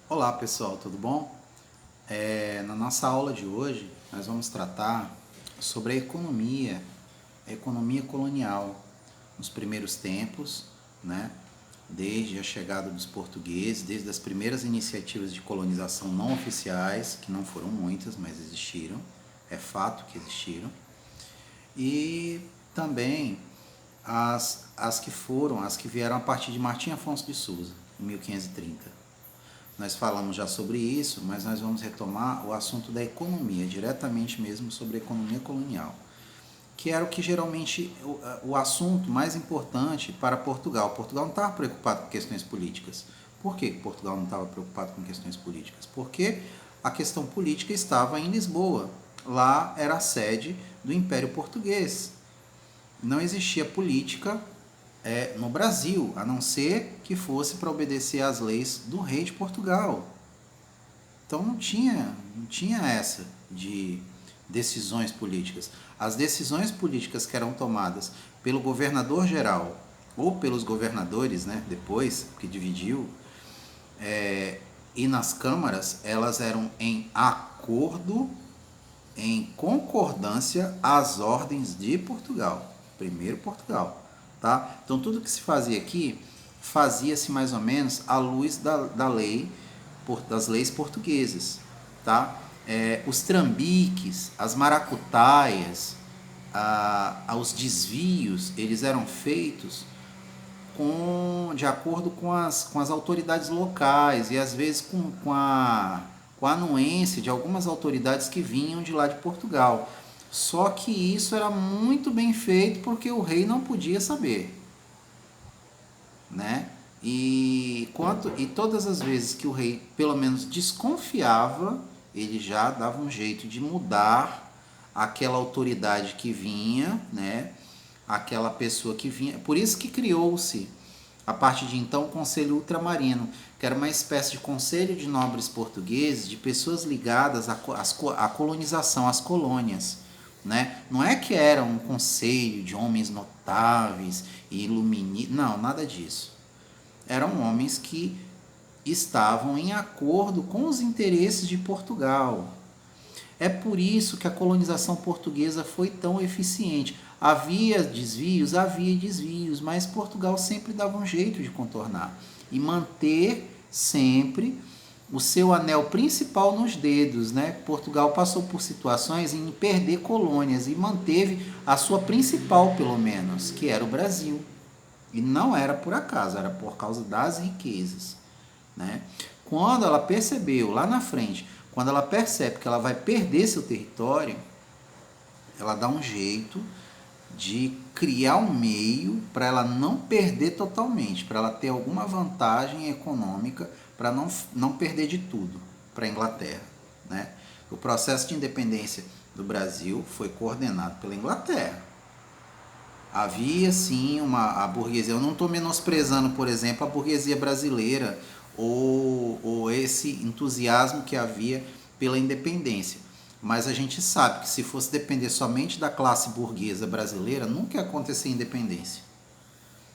Olá pessoal, tudo bom? Na nossa aula de hoje nós vamos tratar sobre a economia colonial nos primeiros tempos, né? Desde a chegada dos portugueses, desde as primeiras iniciativas de colonização não oficiais, que não foram muitas, mas existiram, é fato que existiram, e também as que vieram a partir de Martim Afonso de Souza, em 1530. Nós falamos já sobre isso, mas nós vamos retomar o assunto da economia, diretamente mesmo sobre a economia colonial, que era o que geralmente o assunto mais importante para Portugal. Portugal não estava preocupado com questões políticas. Por que Portugal não estava preocupado com questões políticas? Porque a questão política estava em Lisboa. Lá era a sede do Império Português. Não existia política no Brasil, a não ser que fosse para obedecer às leis do rei de Portugal. Então não tinha essa de decisões políticas. As decisões políticas que eram tomadas pelo governador geral ou pelos governadores, né, depois que dividiu, e nas câmaras, elas eram em acordo, em concordância às ordens de Portugal. Primeiro Portugal, tá? Então tudo que se fazia aqui fazia-se mais ou menos à luz da lei, das leis portuguesas, tá? Os trambiques, as maracutaias, os desvios, eles eram feitos de acordo com as autoridades locais e às vezes com a anuência de algumas autoridades que vinham de lá de Portugal. Só que isso era muito bem feito porque o rei não podia saber, né? E todas as vezes que o rei pelo menos desconfiava, ele já dava um jeito de mudar aquela autoridade que vinha, né? Aquela pessoa que vinha. Por isso que criou-se, a partir de então, o Conselho Ultramarino, que era uma espécie de conselho de nobres portugueses, de pessoas ligadas à colonização, às colônias. Né? Não é que era um conselho de homens notáveis e iluministas, não, nada disso. Eram homens que estavam em acordo com os interesses de Portugal. É por isso que a colonização portuguesa foi tão eficiente. Havia desvios, mas Portugal sempre dava um jeito de contornar e manter sempre o seu anel principal nos dedos, né? Portugal passou por situações em perder colônias e manteve a sua principal, pelo menos, que era o Brasil. E não era por acaso, era por causa das riquezas, né? Quando ela percebeu lá na frente, quando ela percebe que ela vai perder seu território, ela dá um jeito de criar um meio para ela não perder totalmente, para ela ter alguma vantagem econômica, para não perder de tudo para a Inglaterra, né? O processo de independência do Brasil foi coordenado pela Inglaterra. Havia sim a burguesia. Eu não estou menosprezando, por exemplo, a burguesia brasileira ou esse entusiasmo que havia pela independência. Mas a gente sabe que se fosse depender somente da classe burguesa brasileira, nunca ia acontecer independência.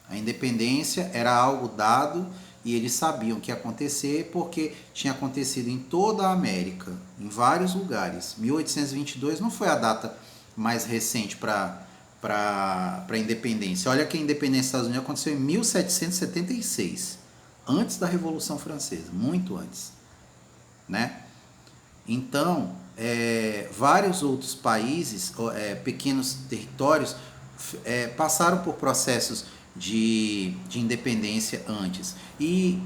A independência era algo dado e eles sabiam que ia acontecer porque tinha acontecido em toda a América, em vários lugares. 1822 não foi a data mais recente para a independência. Olha que a independência dos Estados Unidos aconteceu em 1776, antes da Revolução Francesa, muito antes, né? Então, vários outros países, pequenos territórios, passaram por processos de independência antes. E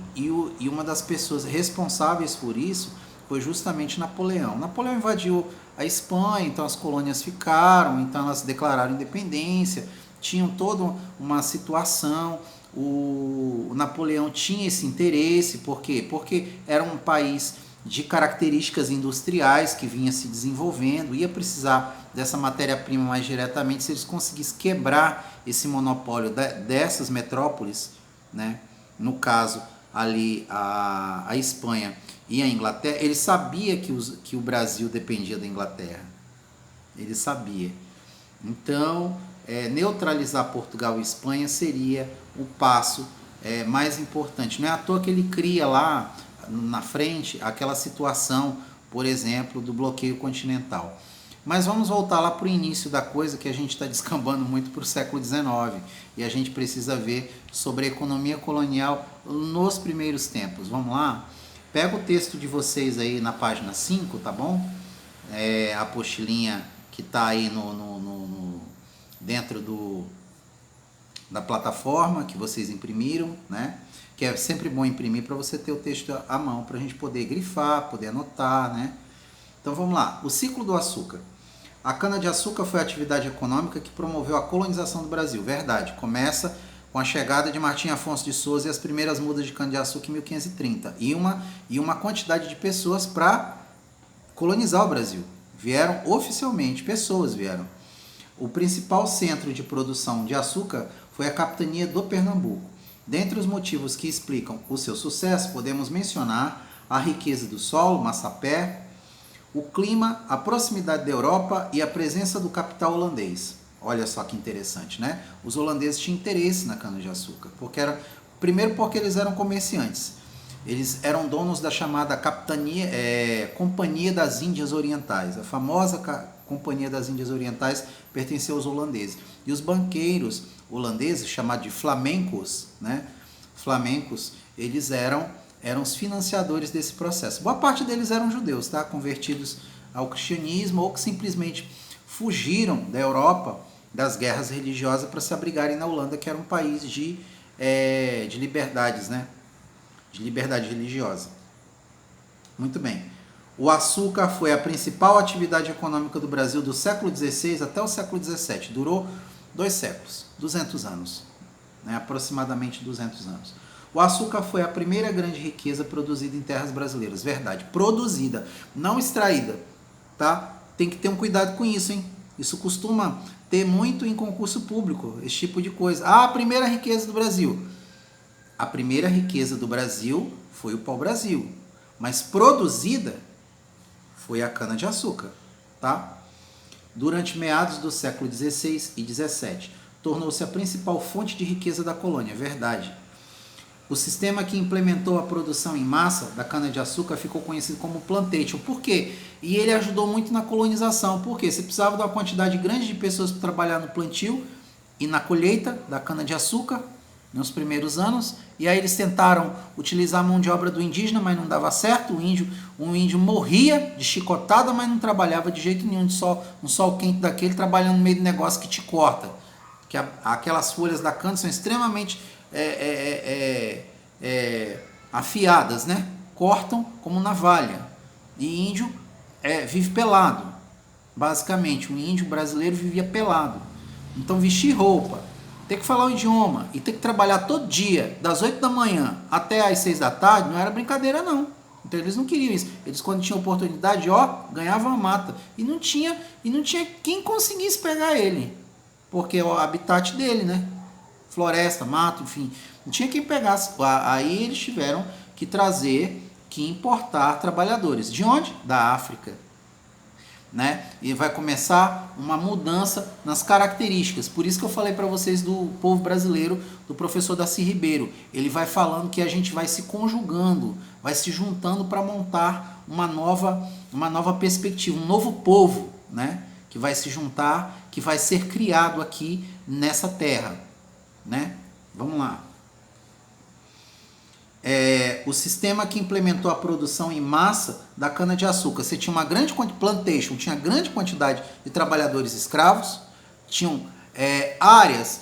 uma das pessoas responsáveis por isso foi justamente Napoleão. Napoleão invadiu a Espanha, então as colônias ficaram, então elas declararam independência, tinham toda uma situação. O Napoleão tinha esse interesse, por quê? Porque era um país de características industriais que vinha se desenvolvendo, ia precisar dessa matéria-prima mais diretamente se eles conseguissem quebrar esse monopólio dessas metrópoles, né? No caso ali a Espanha e a Inglaterra. Ele sabia que o Brasil dependia da Inglaterra, ele sabia. Então, neutralizar Portugal e Espanha seria o passo mais importante. Não é à toa que ele cria lá na frente aquela situação, por exemplo, do bloqueio continental. Mas vamos voltar lá para o início da coisa, que a gente está descambando muito para o século XIX, e a gente precisa ver sobre a economia colonial nos primeiros tempos. Vamos lá? Pega o texto de vocês aí na página 5, tá bom? A apostilinha que está aí dentro da plataforma que vocês imprimiram, né? Que é sempre bom imprimir para você ter o texto à mão, para a gente poder grifar, poder anotar, né? Então vamos lá. O ciclo do açúcar. A cana-de-açúcar foi a atividade econômica que promoveu a colonização do Brasil. Verdade. Começa com a chegada de Martim Afonso de Souza e as primeiras mudas de cana-de-açúcar em 1530. E uma quantidade de pessoas para colonizar o Brasil. Vieram oficialmente, pessoas vieram. O principal centro de produção de açúcar foi a capitania do Pernambuco. Dentre os motivos que explicam o seu sucesso, podemos mencionar a riqueza do solo, massapé, o clima, a proximidade da Europa e a presença do capital holandês. Olha só que interessante, né? Os holandeses tinham interesse na cana-de-açúcar, primeiro porque eles eram comerciantes. Eles eram donos da chamada Companhia das Índias Orientais. A famosa Companhia das Índias Orientais pertenceu aos holandeses. E os banqueiros holandeses, chamados de flamencos, né? Flamencos, eles eram os financiadores desse processo. Boa parte deles eram judeus, tá? Convertidos ao cristianismo ou que simplesmente fugiram da Europa, das guerras religiosas, para se abrigarem na Holanda, que era um país de liberdades, né? De liberdade religiosa. Muito bem. O açúcar foi a principal atividade econômica do Brasil do século XVI até o século XVII. Durou 2 séculos, 200 anos, né? Aproximadamente 200 anos. O açúcar foi a primeira grande riqueza produzida em terras brasileiras. Verdade. Produzida, não extraída. Tá? Tem que ter um cuidado com isso, hein? Isso costuma ter muito em concurso público, esse tipo de coisa. A primeira riqueza do Brasil. A primeira riqueza do Brasil foi o pau-brasil. Mas produzida foi a cana-de-açúcar. Tá? Durante meados do século XVI e XVII, tornou-se a principal fonte de riqueza da colônia. Verdade. O sistema que implementou a produção em massa da cana-de-açúcar ficou conhecido como plantation. Por quê? E ele ajudou muito na colonização. Por quê? Você precisava de uma quantidade grande de pessoas para trabalhar no plantio e na colheita da cana-de-açúcar nos primeiros anos. E aí eles tentaram utilizar a mão de obra do indígena, mas não dava certo. O índio morria de chicotada, mas não trabalhava de jeito nenhum. Um sol quente daquele, trabalhando no meio do negócio que te corta. Que aquelas folhas da cana são extremamente afiadas, né? Cortam como navalha. E índio vive pelado. Basicamente, o índio brasileiro vivia pelado. Então, vestir roupa, ter que falar o idioma e ter que trabalhar todo dia, das 8 da manhã até as 6 da tarde, não era brincadeira, não. Então, eles não queriam isso. Eles, quando tinham oportunidade, ganhavam a mata. E não tinha quem conseguisse pegar ele. Porque é o habitat dele, né? Floresta, mato, enfim, não tinha quem pegasse. Aí eles tiveram que importar trabalhadores. De onde? Da África. Né? E vai começar uma mudança nas características. Por isso que eu falei para vocês do povo brasileiro, do professor Darcy Ribeiro. Ele vai falando que a gente vai se conjugando, vai se juntando para montar uma nova perspectiva, um novo povo, né? Que vai se juntar, que vai ser criado aqui nessa terra. Né? Vamos lá. O sistema que implementou a produção em massa da cana-de-açúcar. Você tinha uma grande plantation, tinha grande quantidade de trabalhadores escravos, tinham áreas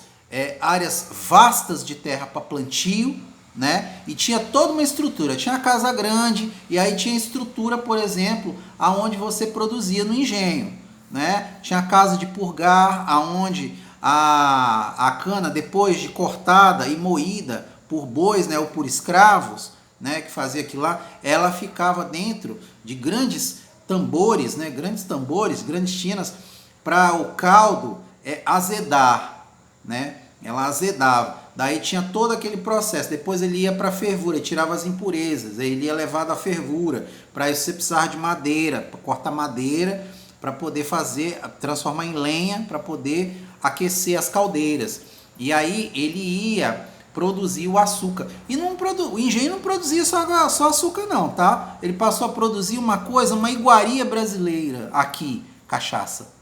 vastas de terra para plantio, né? E tinha toda uma estrutura. Tinha a casa grande e aí tinha estrutura, por exemplo, aonde você produzia no engenho, né? Tinha a casa de purgar, aonde a cana, depois de cortada e moída por bois, né, ou por escravos, né, que fazia aquilo lá, ela ficava dentro de grandes tambores, né, grandes tinas, para o caldo azedar, né? Ela azedava. Daí tinha todo aquele processo. Depois ele ia para a fervura, tirava as impurezas, aí ele ia levado à fervura. Para isso você precisava de madeira, para cortar madeira, para poder transformar em lenha, para poder aquecer as caldeiras. E aí ele ia produzir o açúcar. E o engenho não produzia só açúcar não, tá? Ele passou a produzir uma coisa, uma iguaria brasileira aqui, cachaça.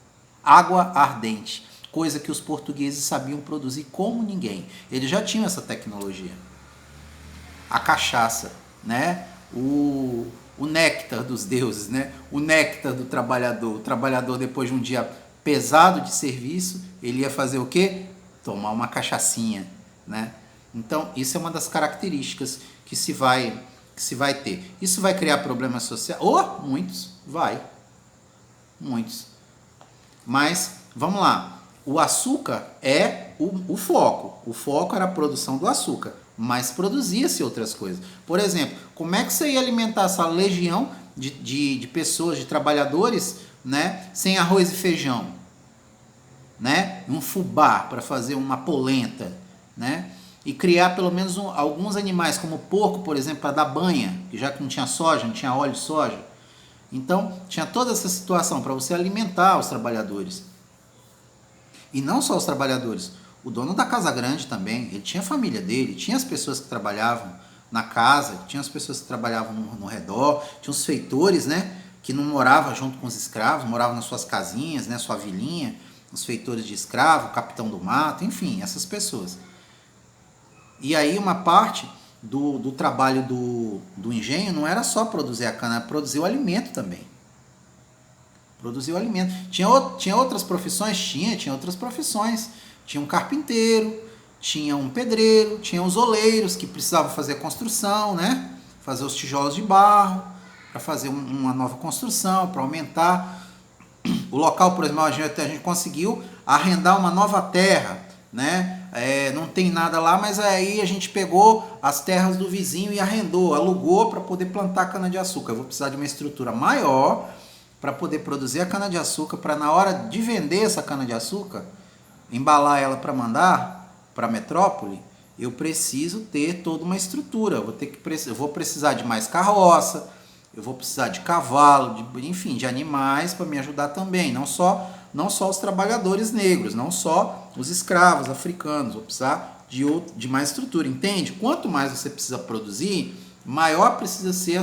Água ardente, coisa que os portugueses sabiam produzir como ninguém. Eles já tinham essa tecnologia. A cachaça, né? O néctar dos deuses, né? O néctar do trabalhador. O trabalhador, depois de um dia pesado de serviço, ele ia fazer o quê? Tomar uma cachaçinha, né? Então, isso é uma das características que se vai ter. Isso vai criar problemas sociais? Oh, muitos, vai. Muitos. Mas, vamos lá. O açúcar é o foco. O foco era a produção do açúcar. Mas produzia-se outras coisas. Por exemplo, como é que você ia alimentar essa legião de pessoas, de trabalhadores, né, sem arroz e feijão? Né? Um fubá para fazer uma polenta, né? E criar pelo menos alguns animais, como o porco, por exemplo, para dar banha, já que não tinha soja, não tinha óleo de soja. Então, tinha toda essa situação para você alimentar os trabalhadores. E não só os trabalhadores, o dono da casa grande também, ele tinha a família dele, tinha as pessoas que trabalhavam na casa, tinha as pessoas que trabalhavam no redor, tinha os feitores, né, que não moravam junto com os escravos, moravam nas suas casinhas, né, sua vilinha, os feitores de escravo, o capitão do mato, enfim, essas pessoas. E aí uma parte do trabalho do engenho não era só produzir a cana, era produzir o alimento também. Produzir o alimento. Tinha outras profissões? Tinha outras profissões. Tinha um carpinteiro, tinha um pedreiro, tinha os oleiros que precisavam fazer construção, né? Fazer os tijolos de barro, para fazer uma nova construção, para aumentar. O local, por exemplo, a gente conseguiu arrendar uma nova terra, né? Não tem nada lá, mas aí a gente pegou as terras do vizinho e arrendou, alugou para poder plantar cana-de-açúcar. Eu vou precisar de uma estrutura maior para poder produzir a cana-de-açúcar, para na hora de vender essa cana-de-açúcar, embalar ela para mandar para a metrópole, eu preciso ter toda uma estrutura. Eu vou precisar de mais carroça, eu vou precisar de cavalo, enfim, de animais para me ajudar também. Não só os trabalhadores negros, não só os escravos africanos. Vou precisar de mais estrutura, entende? Quanto mais você precisa produzir, maior precisa ser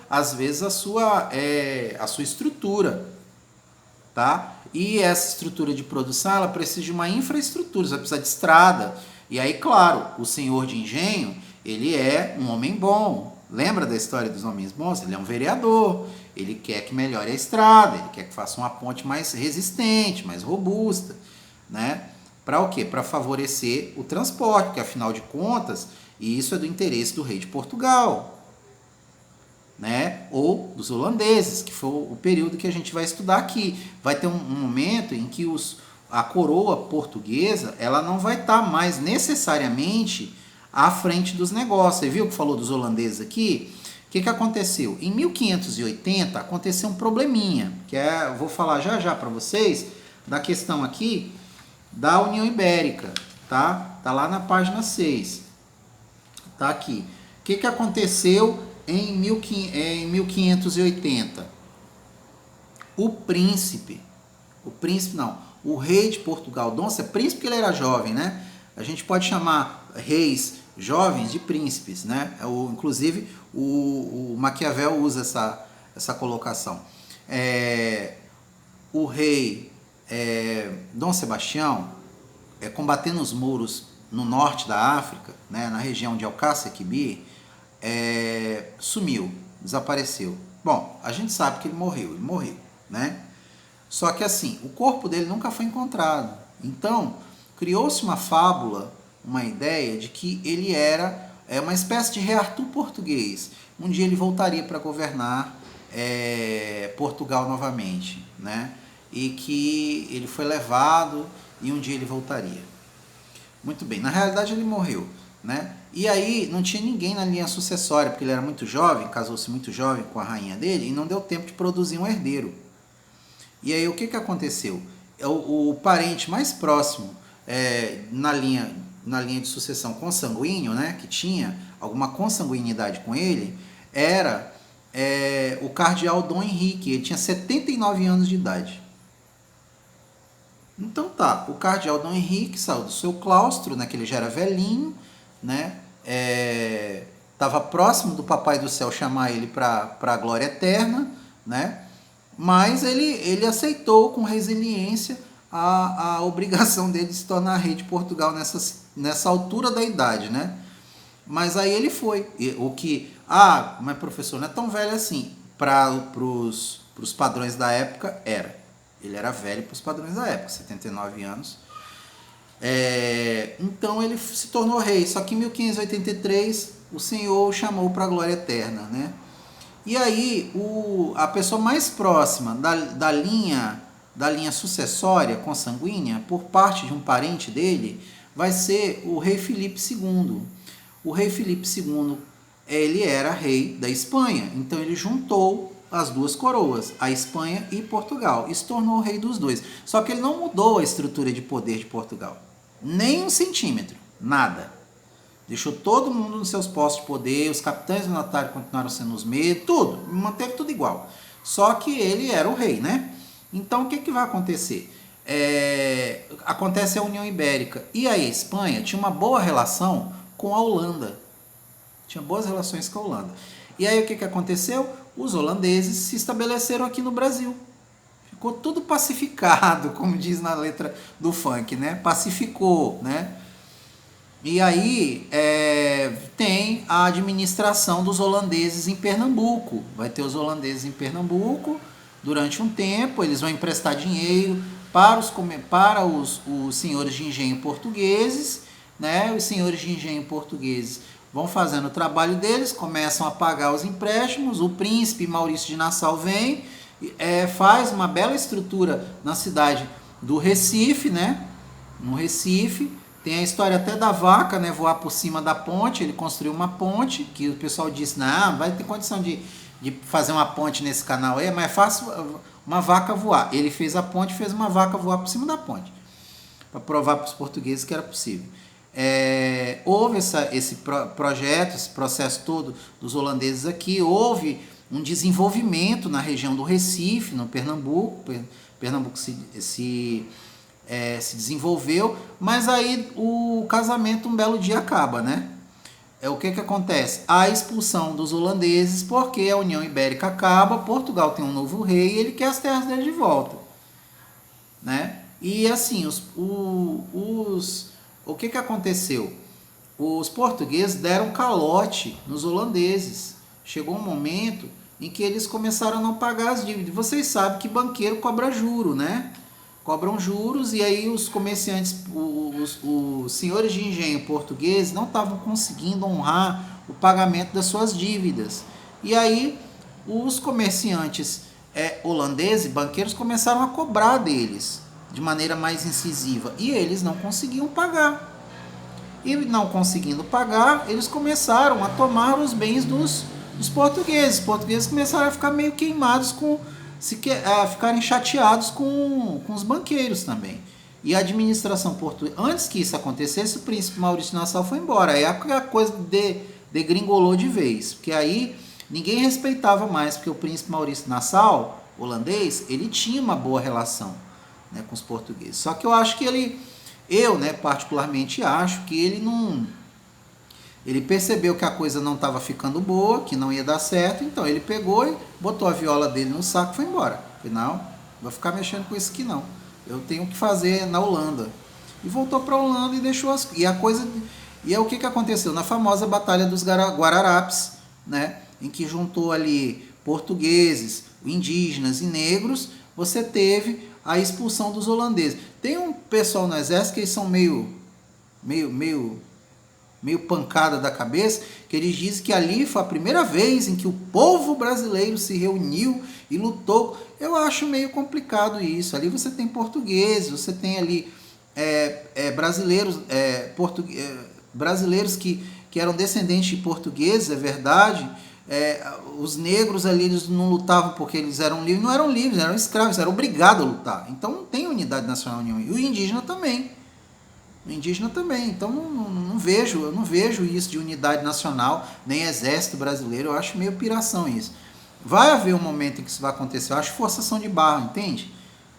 às vezes a sua estrutura, tá? E essa estrutura de produção, ela precisa de uma infraestrutura, você vai precisar de estrada. E aí, claro, o senhor de engenho, ele é um homem bom. Lembra da história dos homens bons? Ele é um vereador, ele quer que melhore a estrada, ele quer que faça uma ponte mais resistente, mais robusta, né? Para o quê? Para favorecer o transporte, porque afinal de contas, isso é do interesse do rei de Portugal, né? Ou dos holandeses, que foi o período que a gente vai estudar aqui. Vai ter um momento em que a coroa portuguesa, ela não vai estar mais necessariamente à frente dos negócios. Você viu que falou dos holandeses aqui? O que aconteceu? Em 1580 aconteceu um probleminha, eu vou falar já para vocês da questão aqui da União Ibérica, tá? Tá lá na página 6. Tá aqui. O que aconteceu em 1580? O rei de Portugal, Dom Sebastião, príncipe porque ele era jovem, né? A gente pode chamar reis jovens de príncipes, né? Inclusive o Maquiavel usa essa colocação. O rei Dom Sebastião, combatendo os mouros no norte da África, né, na região de Alcácer Quibir, sumiu, desapareceu. Bom, a gente sabe que ele morreu, né? Só que assim, o corpo dele nunca foi encontrado. Então, criou-se uma fábula, uma ideia de que ele era uma espécie de rei Arthur português. Um dia ele voltaria para governar Portugal novamente, né? E que ele foi levado e um dia ele voltaria. Muito bem, na realidade ele morreu, né? E aí não tinha ninguém na linha sucessória, porque ele era muito jovem, casou-se muito jovem com a rainha dele e não deu tempo de produzir um herdeiro. E aí o que aconteceu? O parente mais próximo na linha de sucessão consanguíneo, né, que tinha alguma consanguinidade com ele, era o cardeal Dom Henrique. Ele tinha 79 anos de idade. Então tá, o cardeal Dom Henrique saiu do seu claustro, né, que ele já era velhinho, né? Estava próximo do Papai do Céu chamar ele para a glória eterna, né? Mas ele aceitou com resiliência a obrigação dele de se tornar rei de Portugal nessa altura da idade, né? Mas aí ele foi. Mas professor, não é tão velho assim. Para os padrões da época, era. Ele era velho para os padrões da época, 79 anos. Então ele se tornou rei. Só que em 1583 o Senhor o chamou para a glória eterna, né? E aí a pessoa mais próxima da linha sucessória consanguínea, por parte de um parente dele, vai ser o rei Filipe II. O rei Filipe II, ele era rei da Espanha, então ele juntou as duas coroas, a Espanha e Portugal, e se tornou o rei dos dois. Só que ele não mudou a estrutura de poder de Portugal, nem 1 centímetro, nada. Deixou todo mundo nos seus postos de poder, os capitães do notário continuaram sendo os mesmos, tudo, manteve tudo igual. Só que ele era o rei, né? Então o que vai acontecer? Acontece a União Ibérica, e a Espanha tinha uma boa relação com a Holanda. Tinha boas relações com a Holanda. E aí o que aconteceu? Os holandeses se estabeleceram aqui no Brasil. Ficou tudo pacificado, como diz na letra do funk, né? Pacificou, né? E aí tem a administração dos holandeses em Pernambuco. Vai ter os holandeses em Pernambuco durante um tempo, eles vão emprestar dinheiro para os senhores de engenho portugueses, né? Os senhores de engenho portugueses vão fazendo o trabalho deles, começam a pagar os empréstimos, o príncipe Maurício de Nassau vem, faz uma bela estrutura na cidade do Recife, né? No Recife, tem a história até da vaca, né, voar por cima da ponte. Ele construiu uma ponte, que o pessoal disse, não, vai ter condição de fazer uma ponte nesse canal aí, mas é fácil uma vaca voar. Ele fez a ponte, fez uma vaca voar por cima da ponte, para provar para os portugueses que era possível. Houve esse projeto, esse processo todo dos holandeses aqui, houve um desenvolvimento na região do Recife, no Pernambuco. Pernambuco se desenvolveu, mas aí o casamento um belo dia acaba, né? O que acontece? A expulsão dos holandeses, porque a União Ibérica acaba, Portugal tem um novo rei e ele quer as terras dele de volta, né? E assim, o que aconteceu? Os portugueses deram calote nos holandeses. Chegou um momento em que eles começaram a não pagar as dívidas. Vocês sabem que banqueiro cobra juro, né? Cobram juros, e aí os comerciantes, os senhores de engenho portugueses não estavam conseguindo honrar o pagamento das suas dívidas. E aí os comerciantes holandeses, banqueiros, começaram a cobrar deles de maneira mais incisiva, e eles não conseguiam pagar. E não conseguindo pagar, eles começaram a tomar os bens dos portugueses. Os portugueses começaram a ficar meio queimados ficarem chateados com os banqueiros também. E a administração portuguesa, antes que isso acontecesse, o príncipe Maurício de Nassau foi embora. Aí a coisa degringolou de vez, porque aí ninguém respeitava mais, porque o príncipe Maurício de Nassau, holandês, ele tinha uma boa relação, né, com os portugueses. Só que eu acho que eu particularmente acho que ele percebeu que a coisa não estava ficando boa, que não ia dar certo, então ele pegou e botou a viola dele no saco e foi embora. Afinal, não vou ficar mexendo com isso aqui não. Eu tenho que fazer na Holanda. E voltou para a Holanda e deixou E é o que aconteceu? Na famosa Batalha dos Guararapes, né, em que juntou ali portugueses, indígenas e negros, você teve a expulsão dos holandeses. Tem um pessoal no exército que eles são meio pancada da cabeça, que eles dizem que ali foi a primeira vez em que o povo brasileiro se reuniu e lutou. Eu acho meio complicado isso. Ali você tem portugueses, você tem ali brasileiros que eram descendentes de portugueses, é verdade. Os negros ali, eles não lutavam porque eles eram livres, não eram livres, eram escravos, eram obrigados a lutar. Então não tem unidade nacional nenhuma. E o indígena também. Então eu não vejo isso de unidade nacional, nem exército brasileiro. Eu acho meio piração isso. Vai haver um momento em que isso vai acontecer. Eu acho forçação de barra, entende?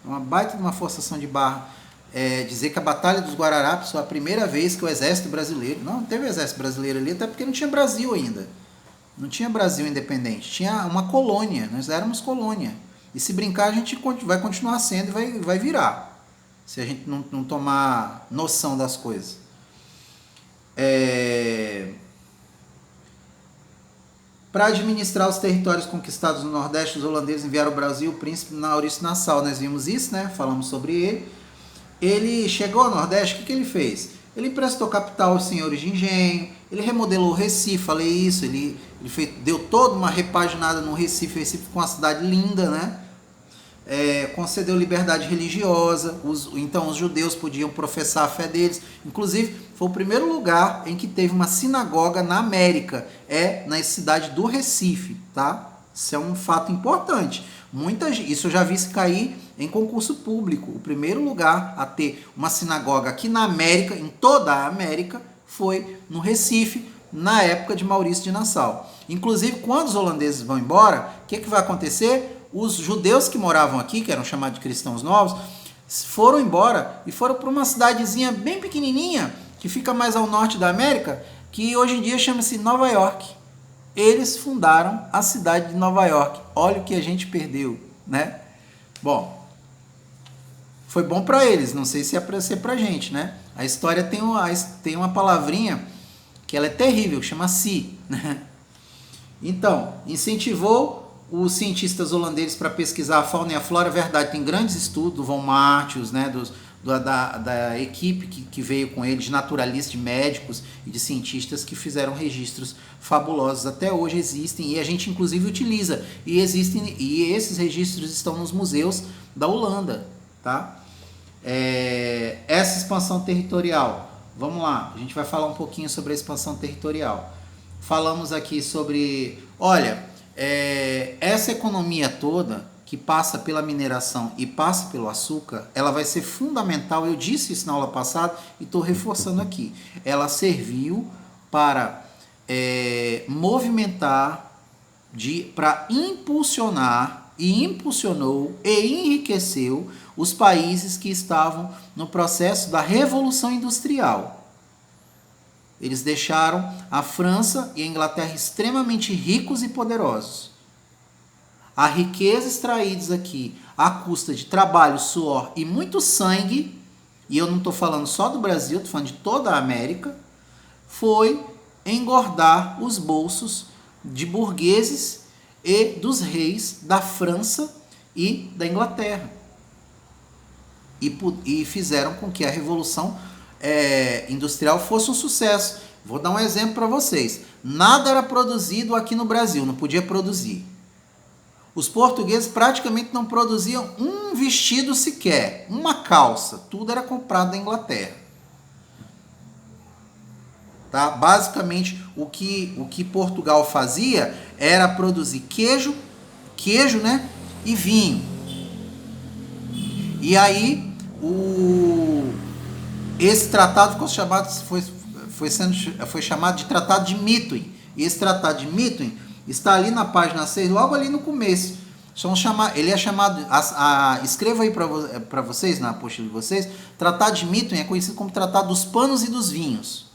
Uma baita de uma forçação de barra dizer que a Batalha dos Guararapes foi a primeira vez que o exército brasileiro... Não teve exército brasileiro ali, até porque não tinha Brasil ainda. Não tinha Brasil independente. Tinha uma colônia, nós éramos colônia. E se brincar, a gente vai continuar sendo e vai virar. Se a gente não tomar noção das coisas. Para administrar os territórios conquistados no Nordeste, os holandeses enviaram ao Brasil o príncipe Maurício Nassau. Nós vimos isso, né? Falamos sobre ele. Ele chegou ao Nordeste, o que ele fez? Ele emprestou capital aos senhores de engenho, ele remodelou o Recife, falei isso, ele deu toda uma repaginada no Recife, o Recife ficou uma cidade linda, né? Concedeu liberdade religiosa, então os judeus podiam professar a fé deles. Inclusive, foi o primeiro lugar em que teve uma sinagoga na América, na cidade do Recife, tá? Isso é um fato importante. Isso eu já vi se cair em concurso público. O primeiro lugar a ter uma sinagoga aqui na América, em toda a América, foi no Recife, na época de Maurício de Nassau. Inclusive, quando os holandeses vão embora, o que vai acontecer? Os judeus que moravam aqui, que eram chamados de cristãos novos, foram embora e foram para uma cidadezinha bem pequenininha, que fica mais ao norte da América, que hoje em dia chama-se Nova York. Eles fundaram a cidade de Nova York. Olha o que a gente perdeu, né? Bom, foi bom para eles, não sei se é para ser para a gente, né? A história tem uma palavrinha que ela é terrível, chama si, né? Então, incentivou os cientistas holandeses para pesquisar a fauna e a flora. Verdade, tem grandes estudos do Von Martius, né, da equipe que veio com ele, de naturalistas, de médicos e de cientistas que fizeram registros fabulosos. Até hoje existem e a gente inclusive utiliza. E esses registros estão nos museus da Holanda, tá? Essa expansão territorial, vamos lá, a gente vai falar um pouquinho sobre a expansão territorial. Falamos aqui sobre, essa economia toda que passa pela mineração e passa pelo açúcar, ela vai ser fundamental. Eu disse isso na aula passada e estou reforçando aqui. Ela serviu para movimentar, para impulsionar, e impulsionou e enriqueceu os países que estavam no processo da Revolução Industrial. Eles deixaram a França e a Inglaterra extremamente ricos e poderosos. A riqueza extraídos aqui à custa de trabalho, suor e muito sangue, e eu não estou falando só do Brasil, estou falando de toda a América, foi engordar os bolsos de burgueses e dos reis da França e da Inglaterra. E fizeram com que a Revolução Industrial fosse um sucesso. Vou dar um exemplo para vocês. Nada era produzido aqui no Brasil, não podia produzir. Os portugueses praticamente não produziam um vestido sequer, uma calça, tudo era comprado da Inglaterra. Tá? Basicamente, o que Portugal fazia era produzir queijo, né, e vinho. E aí, esse tratado foi chamado de Tratado de Methuen. E esse Tratado de Methuen está ali na página 6, logo ali no começo. Ele é chamado, escreva aí para vocês, na apostila de vocês, Tratado de Methuen é conhecido como Tratado dos Panos e dos Vinhos.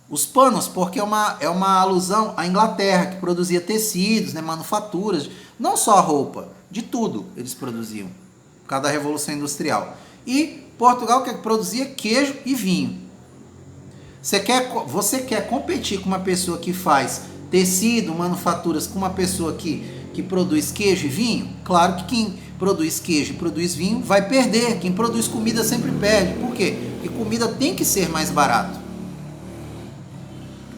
Os panos, porque é uma alusão à Inglaterra, que produzia tecidos, né, manufaturas, não só a roupa, de tudo eles produziam, por causa da Revolução Industrial. E Portugal que produzia queijo e vinho. Você quer competir com uma pessoa que faz tecido, manufaturas, com uma pessoa que produz queijo e vinho? Claro que quem produz queijo e produz vinho vai perder. Quem produz comida sempre perde. Por quê? Porque comida tem que ser mais barato.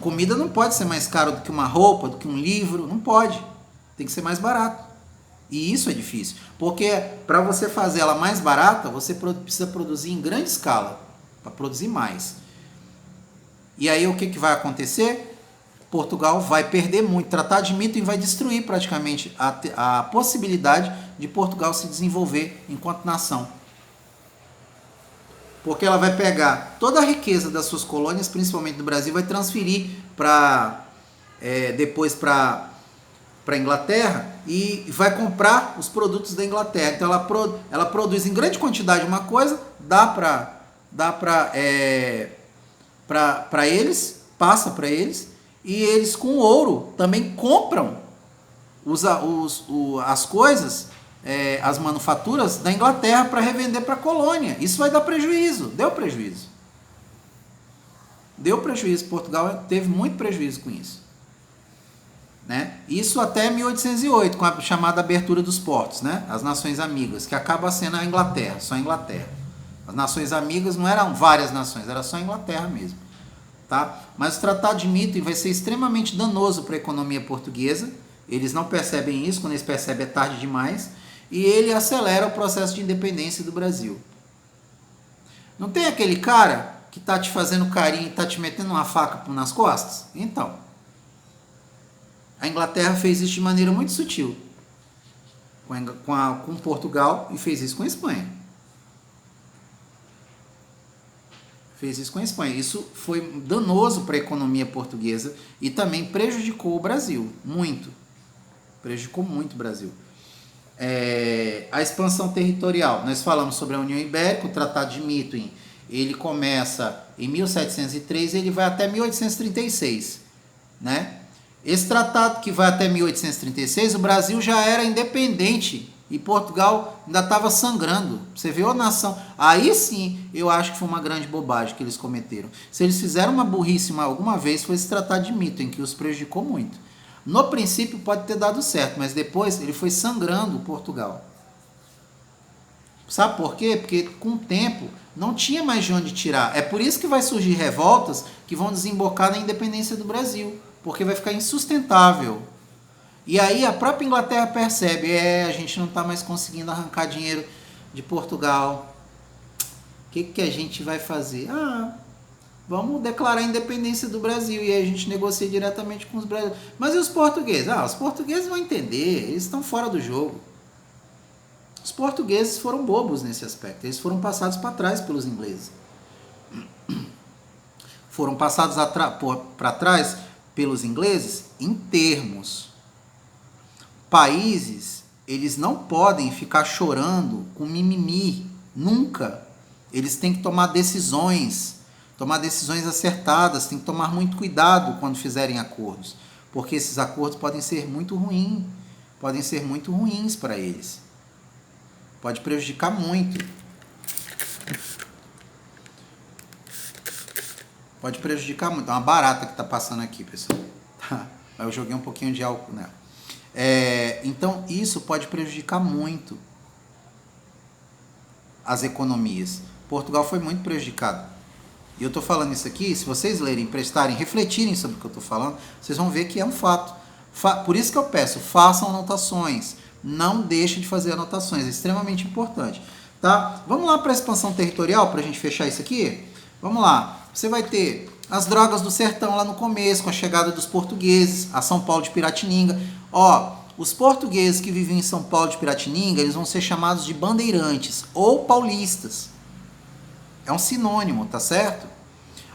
Comida não pode ser mais caro do que uma roupa, do que um livro. Não pode. Tem que ser mais barato. E isso é difícil. Porque para você fazer ela mais barata, você precisa produzir em grande escala. Para produzir mais. E aí o que vai acontecer? Portugal vai perder muito. O Tratado de Methuen vai destruir praticamente a possibilidade de Portugal se desenvolver enquanto nação. Porque ela vai pegar toda a riqueza das suas colônias, principalmente do Brasil, vai transferir depois para para a Inglaterra e vai comprar os produtos da Inglaterra. Então ela produz em grande quantidade uma coisa, dá para eles, passa para eles, e eles com ouro também compram as coisas, as manufaturas da Inglaterra para revender para a colônia. Isso vai dar prejuízo, deu prejuízo. Deu prejuízo, Portugal teve muito prejuízo com isso. Né? Isso até 1808, com a chamada abertura dos portos, né? As nações amigas, que acaba sendo a Inglaterra, só a Inglaterra. As nações amigas não eram várias nações, era só a Inglaterra mesmo. Tá? Mas o Tratado de Mitten vai ser extremamente danoso para a economia portuguesa. Eles não percebem isso, quando eles percebem é tarde demais. E ele acelera o processo de independência do Brasil. Não tem aquele cara que está te fazendo carinho e está te metendo uma faca nas costas? Então, a Inglaterra fez isso de maneira muito sutil com Portugal e fez isso com a Espanha. Isso foi danoso para a economia portuguesa e também prejudicou o Brasil, muito. Prejudicou muito o Brasil. A expansão territorial. Nós falamos sobre a União Ibérica, o Tratado de Mitten, ele começa em 1703 e ele vai até 1836, né? Esse tratado que vai até 1836, o Brasil já era independente e Portugal ainda estava sangrando. Você vê a nação. Aí sim, eu acho que foi uma grande bobagem que eles cometeram. Se eles fizeram uma burrice alguma vez, foi esse Tratado de Mitten, que os prejudicou muito. No princípio pode ter dado certo, mas depois ele foi sangrando Portugal. Sabe por quê? Porque com o tempo não tinha mais de onde tirar. É por isso que vai surgir revoltas que vão desembocar na independência do Brasil. Porque vai ficar insustentável. E aí a própria Inglaterra percebe, a gente não está mais conseguindo arrancar dinheiro de Portugal. O que a gente vai fazer? Vamos declarar a independência do Brasil e aí a gente negocia diretamente com os brasileiros. Mas e os portugueses? Os portugueses vão entender, eles estão fora do jogo. Os portugueses foram bobos nesse aspecto, eles foram passados para trás pelos ingleses. Foram passados para trás pelos ingleses em termos. Países, eles não podem ficar chorando com mimimi, nunca. Eles têm que tomar decisões acertadas, têm que tomar muito cuidado quando fizerem acordos, porque esses acordos podem ser muito ruins para eles. Pode prejudicar muito. Pode prejudicar muito. É uma barata que está passando aqui, pessoal. Eu joguei um pouquinho de álcool nela. Então, isso pode prejudicar muito as economias. Portugal foi muito prejudicado. E eu estou falando isso aqui, se vocês lerem, prestarem, refletirem sobre o que eu estou falando, vocês vão ver que é um fato. Por isso que eu peço, façam anotações. Não deixem de fazer anotações, é extremamente importante. Tá? Vamos lá para a expansão territorial, para a gente fechar isso aqui? Vamos lá. Você vai ter as drogas do sertão lá no começo, com a chegada dos portugueses, a São Paulo de Piratininga. Os portugueses que vivem em São Paulo de Piratininga, eles vão ser chamados de bandeirantes ou paulistas. É um sinônimo, tá certo?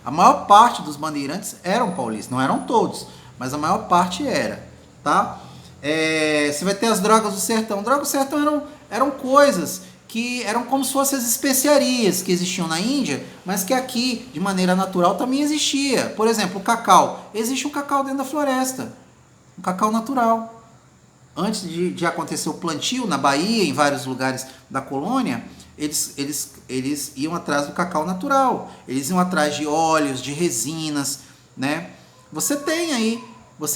A maior parte dos bandeirantes eram paulistas, não eram todos, mas a maior parte era, tá? Você vai ter as drogas do sertão. Drogas do sertão eram coisas que eram como se fossem as especiarias que existiam na Índia, mas que aqui, de maneira natural, também existia. Por exemplo, o cacau. Existe um cacau dentro da floresta. Um cacau natural. Antes de acontecer o plantio na Bahia, em vários lugares da colônia, eles iam atrás do cacau natural. Eles iam atrás de óleos, de resinas, né? Você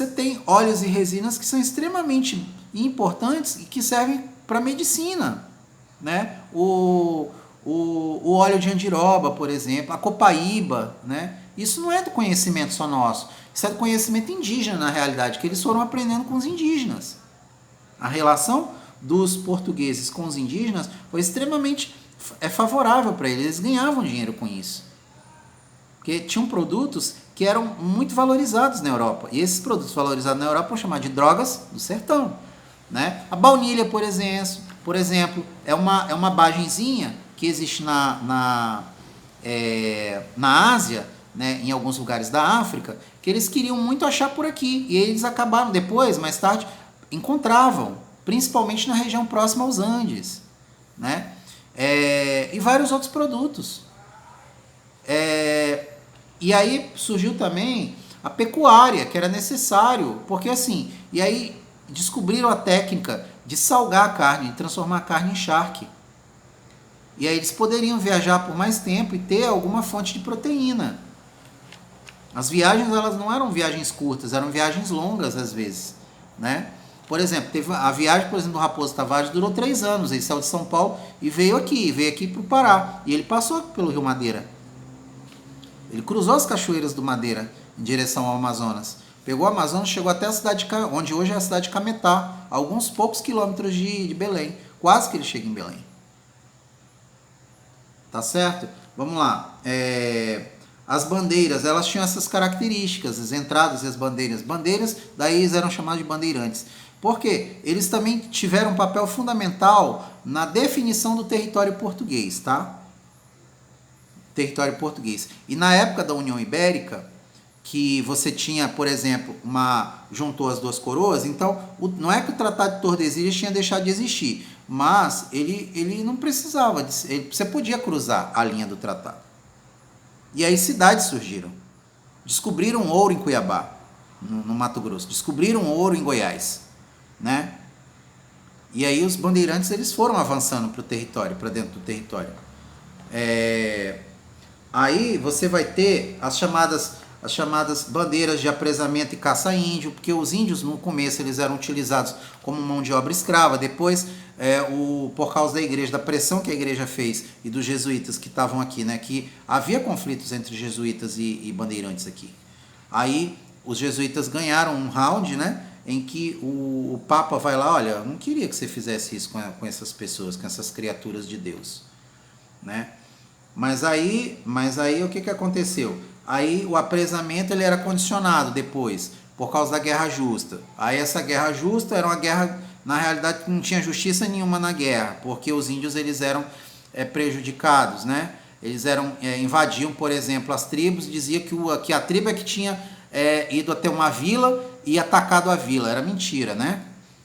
tem óleos e resinas que são extremamente importantes e que servem para medicina, né? O óleo de andiroba, por exemplo, a copaíba, né? Isso não é do conhecimento só nosso, isso é do conhecimento indígena, na realidade, que eles foram aprendendo com os indígenas. A relação dos portugueses com os indígenas foi extremamente favorável para eles, eles ganhavam dinheiro com isso. Porque tinham produtos que eram muito valorizados na Europa, e esses produtos valorizados na Europa vão chamar de drogas do sertão, né? A baunilha, por exemplo, é uma bagenzinha que existe na Ásia, né, em alguns lugares da África, que eles queriam muito achar por aqui, e eles acabaram depois, mais tarde, encontravam, principalmente na região próxima aos Andes, né? E vários outros produtos. E aí surgiu também a pecuária, que era necessário, porque assim, e aí descobriram a técnica de salgar a carne, de transformar a carne em charque. E aí eles poderiam viajar por mais tempo e ter alguma fonte de proteína. As viagens, elas não eram viagens curtas, eram viagens longas às vezes, né? Por exemplo, teve a viagem, por exemplo, do Raposo Tavares durou 3 anos. Ele saiu de São Paulo e veio aqui para o Pará. E ele passou pelo Rio Madeira. Ele cruzou as cachoeiras do Madeira em direção ao Amazonas. Pegou o Amazonas, chegou até a cidade, onde hoje é a cidade de Cametá, a alguns poucos quilômetros de Belém. Quase que ele chega em Belém. Tá certo? Vamos lá. As bandeiras, elas tinham essas características, as entradas e as bandeiras. Bandeiras, daí eles eram chamados de bandeirantes. Por quê? Eles também tiveram um papel fundamental na definição do território português, tá? Território português. E na época da União Ibérica, que você tinha, por exemplo, juntou as duas coroas, então não é que o Tratado de Tordesilhas tinha deixado de existir, mas ele não precisava, você podia cruzar a linha do tratado. E aí cidades surgiram. Descobriram ouro em Cuiabá, no Mato Grosso. Descobriram ouro em Goiás, né? E aí os bandeirantes, eles foram avançando para o território, para dentro do território. Aí você vai ter as chamadas bandeiras de apresamento e caça índio, porque os índios no começo eles eram utilizados como mão de obra escrava. Depois, por causa da igreja, da pressão que a igreja fez e dos jesuítas que estavam aqui, né, que havia conflitos entre jesuítas e bandeirantes aqui. Aí os jesuítas ganharam um round, né, em que o Papa vai lá, olha, eu não queria que você fizesse isso com essas pessoas, com essas criaturas de Deus, né? Mas aí o que aconteceu? Aí o apresamento ele era condicionado depois, por causa da Guerra Justa. Aí essa Guerra Justa era uma guerra, na realidade não tinha justiça nenhuma na guerra, porque os índios eles eram prejudicados, né? Eles invadiam, por exemplo, as tribos, dizia que a tribo é que tinha ido até uma vila e atacado a vila. Era mentira, né?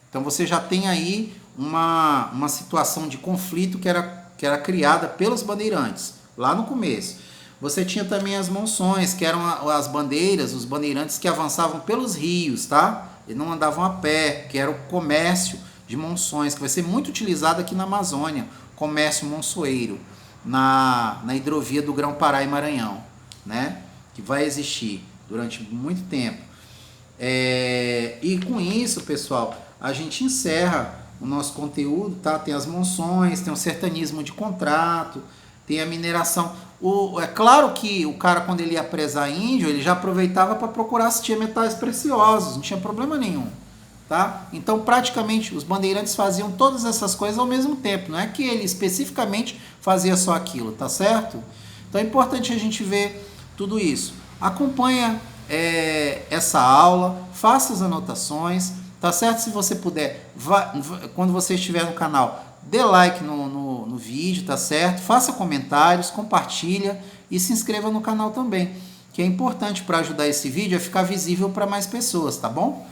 Então você já tem aí uma situação de conflito que era criada pelos bandeirantes, lá no começo. Você tinha também as monções, que eram as bandeiras, os bandeirantes que avançavam pelos rios, tá? E não andavam a pé, que era o comércio de monções, que vai ser muito utilizado aqui na Amazônia, comércio monçoeiro, na hidrovia do Grão-Pará e Maranhão, né? Que vai existir durante muito tempo. E com isso, pessoal, a gente encerra o nosso conteúdo, tá? Tem as monções, tem o sertanismo de contrato, tem a mineração. É claro que o cara, quando ele ia presar índio, ele já aproveitava para procurar se tinha metais preciosos, não tinha problema nenhum, tá? Então, praticamente, os bandeirantes faziam todas essas coisas ao mesmo tempo, não é que ele especificamente fazia só aquilo, tá certo? Então, é importante a gente ver tudo isso. Acompanha essa aula, faça as anotações, tá certo? Se você puder, quando você estiver no canal, dê like no vídeo, tá certo? Faça comentários, compartilha e se inscreva no canal também, que é importante para ajudar esse vídeo a ficar visível para mais pessoas, tá bom?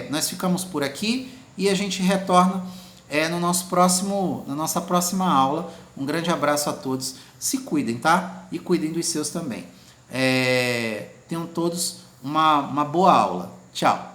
Nós ficamos por aqui e a gente retorna na nossa próxima aula. Um grande abraço a todos, se cuidem, tá? E cuidem dos seus também. Tenham todos uma boa aula. Tchau!